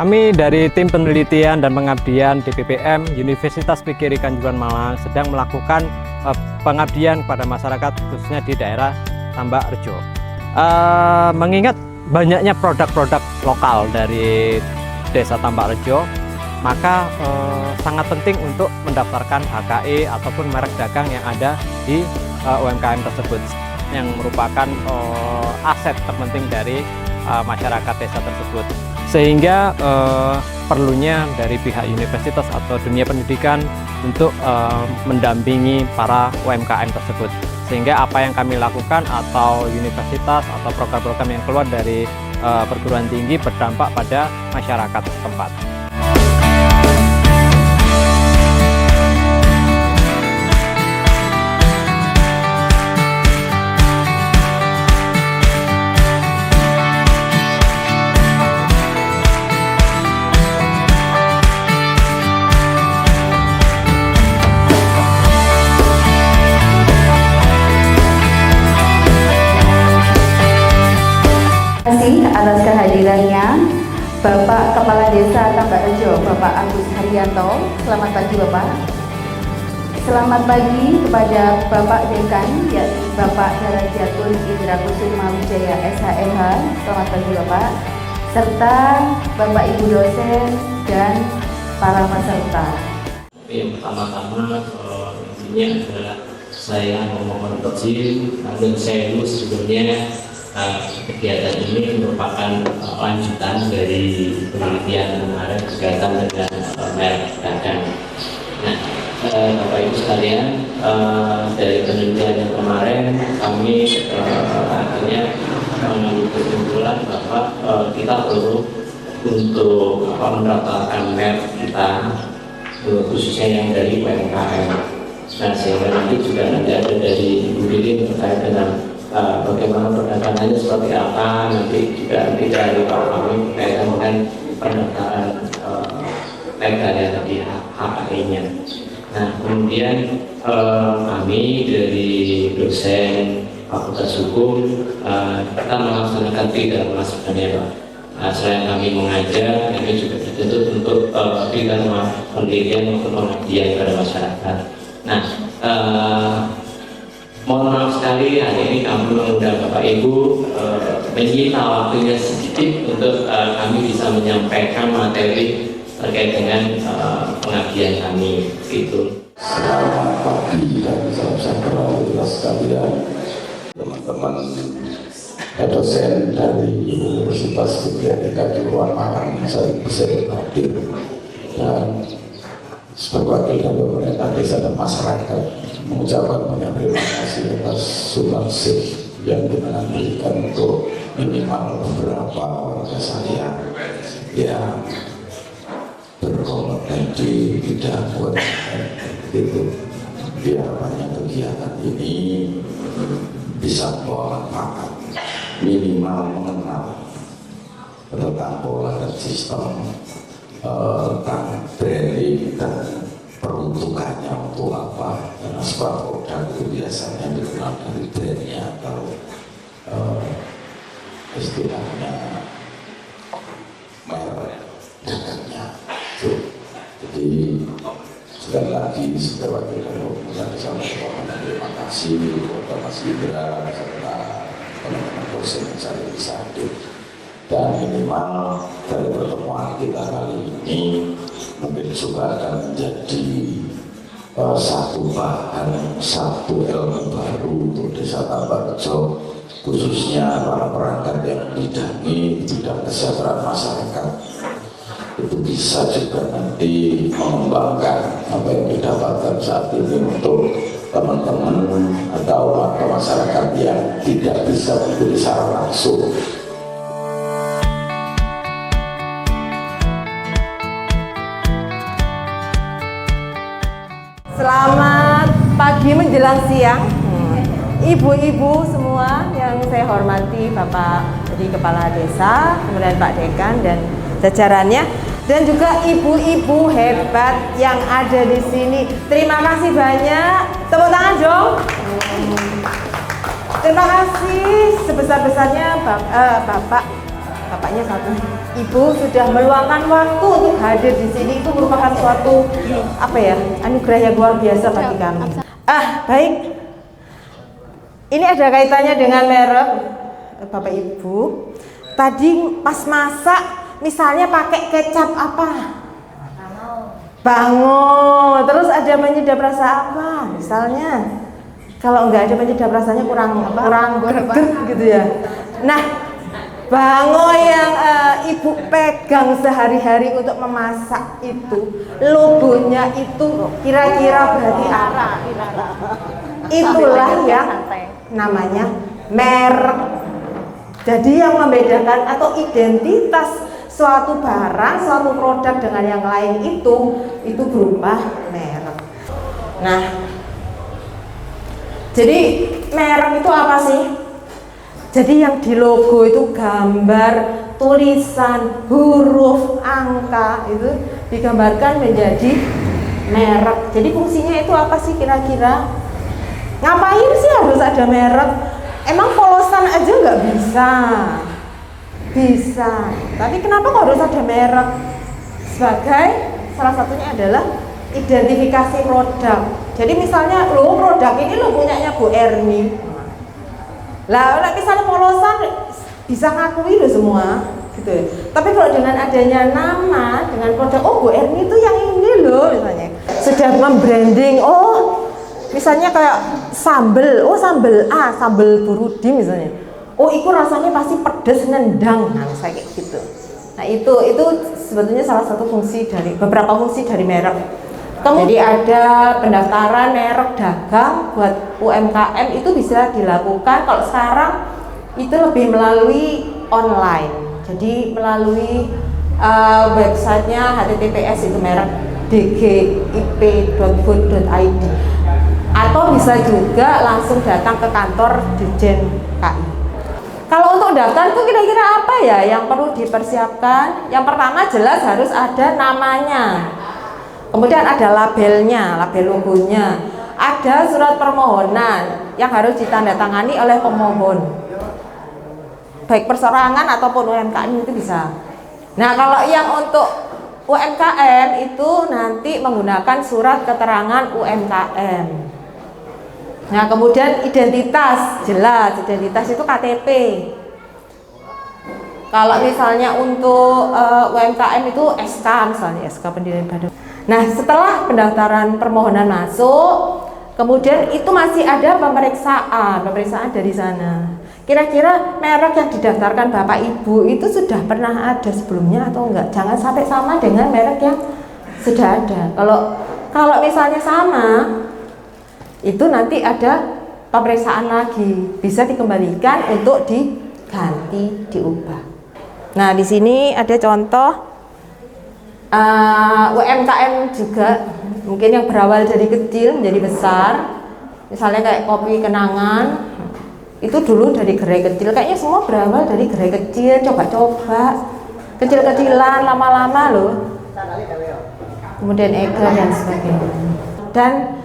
Kami dari tim penelitian dan pengabdian DPPM Universitas PGRI Kanjuruhan Malang sedang melakukan pengabdian kepada masyarakat khususnya di daerah Tambak Rejo. Mengingat banyaknya produk-produk lokal dari Desa Tambak Rejo, maka sangat penting untuk mendaftarkan HKI ataupun merek dagang yang ada di UMKM tersebut, yang merupakan aset terpenting dari masyarakat desa tersebut. Sehingga perlunya dari pihak universitas atau dunia pendidikan untuk mendampingi para UMKM tersebut. Sehingga apa yang kami lakukan atau universitas atau program-program yang keluar dari perguruan tinggi berdampak pada masyarakat setempat. Atas kehadirannya Bapak Kepala Desa Tambak Rejo, Bapak Agus Haryanto. Selamat pagi Bapak. Selamat pagi kepada Bapak Dekan, yakni Bapak Darajatun Indra Kusuma Wijaya SHMH. Selamat pagi Bapak. Serta Bapak Ibu dosen dan para peserta. Yang pertama-tama intinya adalah saya memohon izin, namun saya sebelumnya kegiatan ini merupakan lanjutan dari penelitian kemarin berkaitan dengan merek dagang. Nah, Bapak Ibu sekalian, dari penelitian yang kemarin kami akhirnya mengambil kesimpulan bahwa kita perlu untuk mendaftarkan merek kita, khususnya yang dari UMKM. Nah, sehingga nanti juga ada dari Ibu Lili terkait dengan bagaimana perdagangannya seperti apa, nanti juga dari Pak kami berkaitan dengan pendaftaran legalnya tadi HKI-nya. Nah, kemudian kami dari dosen Fakultas Hukum kita melaksanakan 3 sebenarnya Pak. Selain kami mengajar, kami juga dituntut untuk 3 penelitian maupun pengabdian kepada masyarakat. Nah, mohon maaf sekali hari ini kami mengundang Bapak Ibu menyita waktunya sedikit untuk kami bisa menyampaikan materi terkait dengan pengabdian kami itu. Selamat pagi dan salam sejahtera untuk sekalian, teman-teman dosen dari Universitas PGRI Kanjuruhan Malang. Saya bisa hadir dan sebagai wakil dari pemerintah desa dan masyarakat mengucapkan banyak terima kasih atas sumbangsih yang kita berikan untuk minimal beberapa warga saya yang berkompeten di bidang UMKM itu. Biar banyak kegiatan ini bisa membawa manfaat, minimal mengenal tentang pola dan sistem, tentang branding dan peruntukannya untuk apa. Karena sebuah produk itu biasanya dikenal dari brandnya atau istilahnya merek dagangnya. Jadi sekali lagi sebagai wakil saya terima kasih kepada Mas Indra serta teman-teman dosen yang saya bisa hadir. Dan minimal dari pertemuan kita kali ini mungkin juga akan menjadi satu bahan, satu ilmu baru untuk Desa Tambak Rejo, khususnya para perangkat yang membidangi bidang kesejahteraan masyarakat. Itu bisa juga nanti mengembangkan apa yang didapatkan saat ini untuk teman-teman atau warga masyarakat yang tidak bisa membeli secara langsung. Selamat pagi menjelang siang, ibu-ibu semua yang saya hormati, Bapak jadi Kepala Desa, kemudian Pak Dekan dan jajarannya, dan juga ibu-ibu hebat yang ada di sini. Terima kasih banyak, tepuk tangan dong. Terima kasih sebesar-besarnya Bapak bapaknya satu. Ibu sudah meluangkan waktu untuk hadir di sini, itu merupakan suatu apa ya, anugerah yang luar biasa bagi kami. Baik. Ini ada kaitannya dengan merek, Bapak Ibu. Tadi pas masak, misalnya pakai kecap apa? Bango. Terus ada penyedap rasa apa? Misalnya, kalau nggak ada penyedap rasanya kurang greget gitu ya. Nah, bango yang ibu pegang sehari-hari untuk memasak itu, logonya itu kira-kira berarti apa? Itulah yang namanya merek. Jadi yang membedakan atau identitas suatu barang, suatu produk dengan yang lain itu berupa merek. Nah, jadi merek itu apa sih? Jadi yang di logo itu gambar, tulisan, huruf, angka itu digambarkan menjadi merek. Jadi fungsinya itu apa sih kira-kira? Ngapain sih harus ada merek? Emang polosan aja nggak bisa? Bisa. Tapi kenapa kok harus ada merek? Sebagai salah satunya adalah identifikasi produk. Jadi misalnya produk ini punyanya Bu Erni. Lah, misalnya polosan bisa ngakui semua gitu. Tapi kalau dengan adanya nama, dengan produk, Bu Erni itu yang ini misalnya. Sudah membranding, misalnya kayak sambel, sambel A, sambel Burudi misalnya. Itu rasanya pasti pedes nendang, misalnya kayak gitu. Nah, itu sebetulnya salah satu fungsi dari beberapa fungsi dari merek. Jadi ada pendaftaran merek dagang buat UMKM itu bisa dilakukan kalau sekarang itu lebih melalui online. Jadi melalui websitenya https itu merek dgip.go.id, atau bisa juga langsung datang ke kantor Ditjen KI. Kalau untuk daftar itu kira-kira apa ya yang perlu dipersiapkan? Yang pertama jelas harus ada namanya. Kemudian ada labelnya, label logonya. Ada surat permohonan yang harus ditandatangani oleh pemohon. Baik perseorangan ataupun UMKM itu bisa. Nah, kalau yang untuk UMKM itu nanti menggunakan surat keterangan UMKM. Nah, kemudian identitas, jelas identitas itu KTP. Kalau misalnya untuk UMKM itu SK, misalnya SK pendirian badan. Nah, setelah pendaftaran permohonan masuk, kemudian itu masih ada pemeriksaan dari sana. Kira-kira merek yang didaftarkan Bapak Ibu itu sudah pernah ada sebelumnya atau enggak? Jangan sampai sama dengan merek yang sudah ada. Kalau misalnya sama, itu nanti ada pemeriksaan lagi, bisa dikembalikan untuk diganti, diubah. Nah, di sini ada contoh UMKM juga, mungkin yang berawal dari kecil menjadi besar. Misalnya kayak kopi kenangan, itu dulu dari gerai kecil, kayaknya semua berawal dari gerai kecil, coba-coba, kecil-kecilan, lama-lama loh. Kemudian Ega dan sebagainya. Dan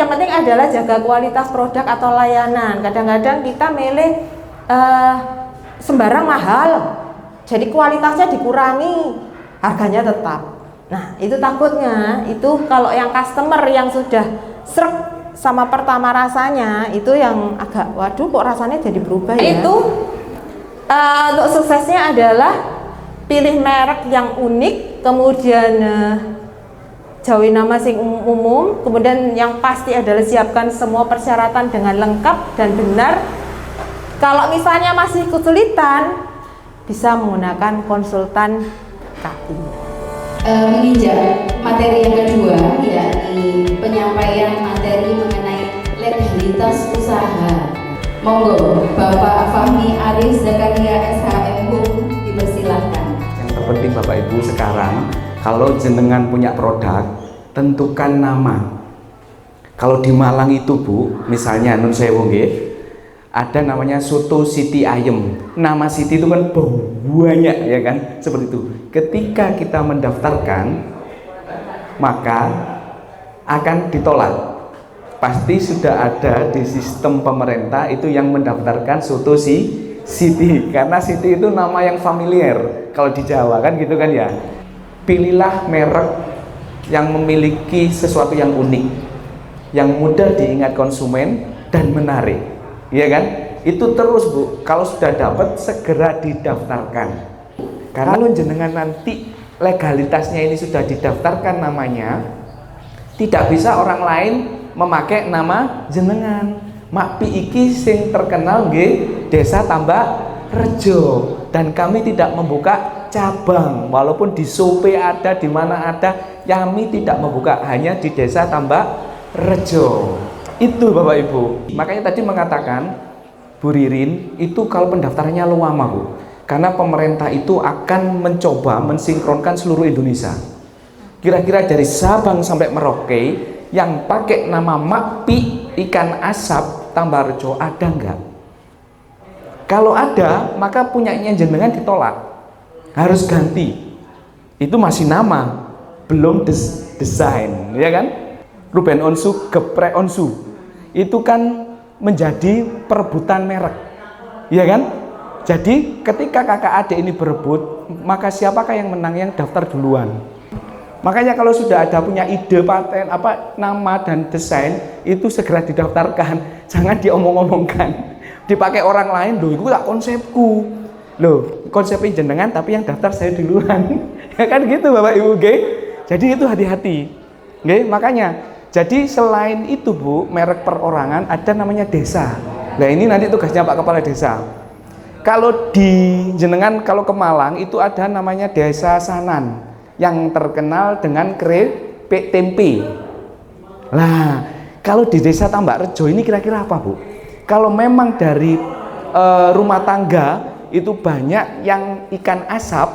yang penting adalah jaga kualitas produk atau layanan. Kadang-kadang kita milih sembarang mahal, jadi kualitasnya dikurangi, harganya tetap. Nah, itu takutnya, itu kalau yang customer yang sudah srek sama pertama rasanya, itu yang agak, waduh kok rasanya jadi berubah ya. Itu untuk suksesnya adalah pilih merek yang unik, kemudian jauhi nama sing umum, kemudian yang pasti adalah siapkan semua persyaratan dengan lengkap dan benar. Kalau misalnya masih kesulitan, bisa menggunakan konsultan KI. Menginjak materi yang kedua, yakni penyampaian materi mengenai legalitas usaha. Monggo Bapak Fahmi Aris Zakaria SHM dipersilahkan. Yang terpenting Bapak Ibu sekarang, kalau jenengan punya produk, tentukan nama. Kalau di Malang itu Bu, misalnya Nun Sewu nggih, ada namanya soto Siti Ayem. Nama Siti itu kan banyak ya kan, seperti itu. Ketika kita mendaftarkan, maka akan ditolak. Pasti sudah ada di sistem pemerintah itu yang mendaftarkan soto Siti, karena Siti itu nama yang familiar kalau di Jawa kan gitu kan ya. Pilihlah merek yang memiliki sesuatu yang unik, yang mudah diingat konsumen dan menarik, ya kan? Itu terus Bu, kalau sudah dapat segera didaftarkan. Karena kalau jenengan nanti legalitasnya ini sudah didaftarkan namanya, tidak bisa orang lain memakai nama jenengan. Makpi iki sing terkenal nggih Desa Tambak Rejo, dan kami tidak membuka cabang, walaupun di Sope ada, di mana ada, kami tidak membuka, hanya di Desa Tambak Rejo. Itu Bapak Ibu. Makanya tadi mengatakan Bu Ririn itu kalau pendaftarannya lama Bu, karena pemerintah itu akan mencoba mensinkronkan seluruh Indonesia. Kira-kira dari Sabang sampai Merauke yang pakai nama Makpi ikan asap Tambarjo ada enggak? Kalau ada, maka punyanya jenengan ditolak, harus ganti. Itu masih nama, belum desain, ya kan? Ruben Onsu, Geprek Onsu, itu kan menjadi perebutan merek, ya kan? Jadi ketika kakak adik ini berebut, maka siapakah yang menang? Yang daftar duluan. Makanya kalau sudah ada punya ide paten apa nama dan desain, itu segera didaftarkan, jangan diomong-omongkan, dipakai orang lain. Loh, itu tak konsepku, loh konsepnya jenengan tapi yang daftar saya duluan. Ya kan gitu Bapak Ibu, okay? Jadi itu hati-hati, okay? Makanya jadi selain itu Bu, merek perorangan ada namanya desa. Nah ini nanti tugasnya Pak Kepala Desa. Kalau di jenengan, kalau ke Malang itu ada namanya Desa Sanan yang terkenal dengan keripik tempe. Nah, kalau di Desa Tambak Rejo ini kira-kira apa Bu? Kalau memang dari rumah tangga itu banyak yang ikan asap,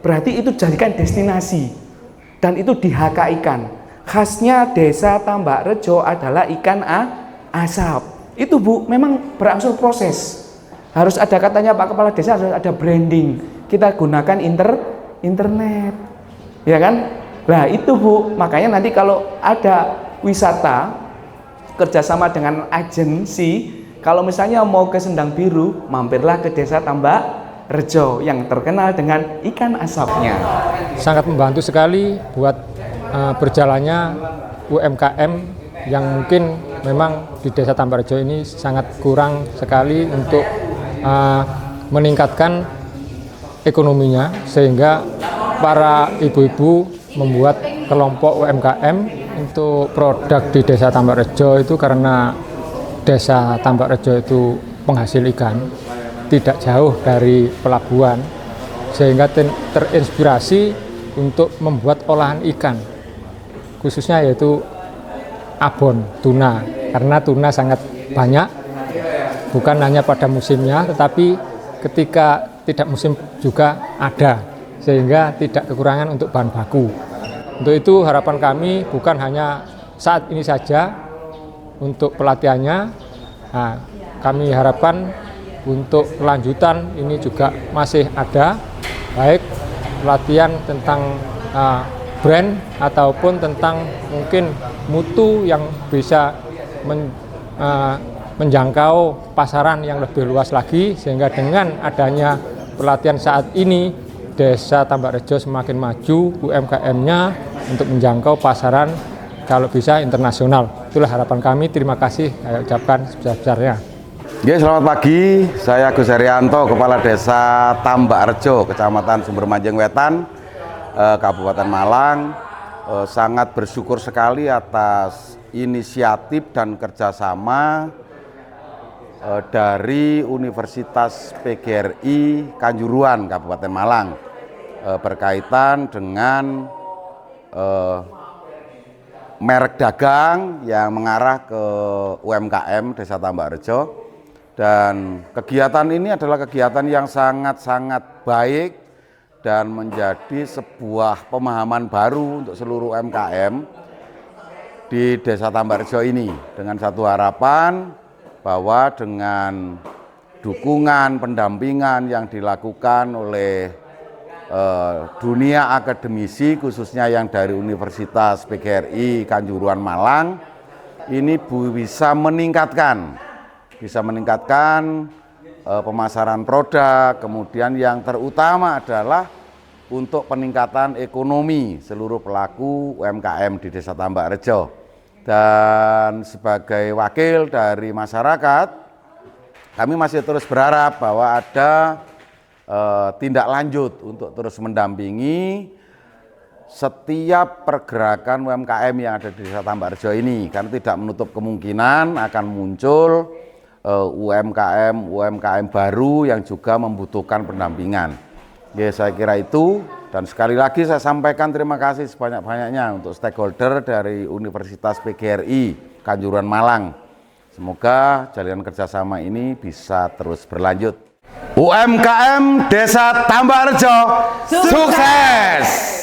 berarti itu jadikan destinasi dan itu di HK ikan. Khasnya Desa Tambak Rejo adalah ikan asap. Itu Bu, memang berangsur proses. Harus ada katanya Pak Kepala Desa, harus ada branding. Kita gunakan internet. Ya kan? Nah itu Bu, makanya nanti kalau ada wisata kerjasama dengan agensi, kalau misalnya mau ke Sendang Biru, mampirlah ke Desa Tambak Rejo yang terkenal dengan ikan asapnya. Sangat membantu sekali buat berjalannya UMKM yang mungkin memang di Desa Tambak Rejo ini sangat kurang sekali untuk meningkatkan ekonominya, sehingga para ibu-ibu membuat kelompok UMKM untuk produk di Desa Tambak Rejo itu, karena Desa Tambak Rejo itu penghasil ikan tidak jauh dari pelabuhan, sehingga terinspirasi untuk membuat olahan ikan, khususnya yaitu abon tuna, karena tuna sangat banyak, bukan hanya pada musimnya tetapi ketika tidak musim juga ada, sehingga tidak kekurangan untuk bahan baku. Untuk itu harapan kami bukan hanya saat ini saja untuk pelatihannya, nah, kami harapkan untuk lanjutan ini juga masih ada, baik pelatihan tentang brand ataupun tentang mungkin mutu yang bisa menjangkau pasaran yang lebih luas lagi, sehingga dengan adanya pelatihan saat ini Desa Tambak Rejo semakin maju UMKM-nya untuk menjangkau pasaran kalau bisa internasional. Itulah harapan kami. Terima kasih saya ucapkan sebesar-besarnya. Ya, selamat pagi. Saya Agus Haryanto, Kepala Desa Tambak Rejo, Kecamatan Sumbermanjeng Wetan, Kabupaten Malang. Sangat bersyukur sekali atas inisiatif dan kerjasama dari Universitas PGRI Kanjuruhan Kabupaten Malang berkaitan dengan merek dagang yang mengarah ke UMKM Desa Tambak Rejo. Dan kegiatan ini adalah kegiatan yang sangat-sangat baik dan menjadi sebuah pemahaman baru untuk seluruh UMKM di Desa Tambak Rejo ini, dengan satu harapan bahwa dengan dukungan pendampingan yang dilakukan oleh dunia akademisi, khususnya yang dari Universitas PGRI Kanjuruhan Malang, ini bisa meningkatkan pemasaran produk, kemudian yang terutama adalah untuk peningkatan ekonomi seluruh pelaku UMKM di Desa Tambak Rejo. Dan sebagai wakil dari masyarakat, kami masih terus berharap bahwa ada tindak lanjut untuk terus mendampingi setiap pergerakan UMKM yang ada di Desa Tambak Rejo ini, karena tidak menutup kemungkinan akan muncul UMKM baru yang juga membutuhkan pendampingan. Ya, saya kira itu, dan sekali lagi saya sampaikan terima kasih sebanyak-banyaknya untuk stakeholder dari Universitas PGRI Kanjuruhan Malang. Semoga jalan kerjasama ini bisa terus berlanjut. UMKM Desa Tambak Rejo sukses!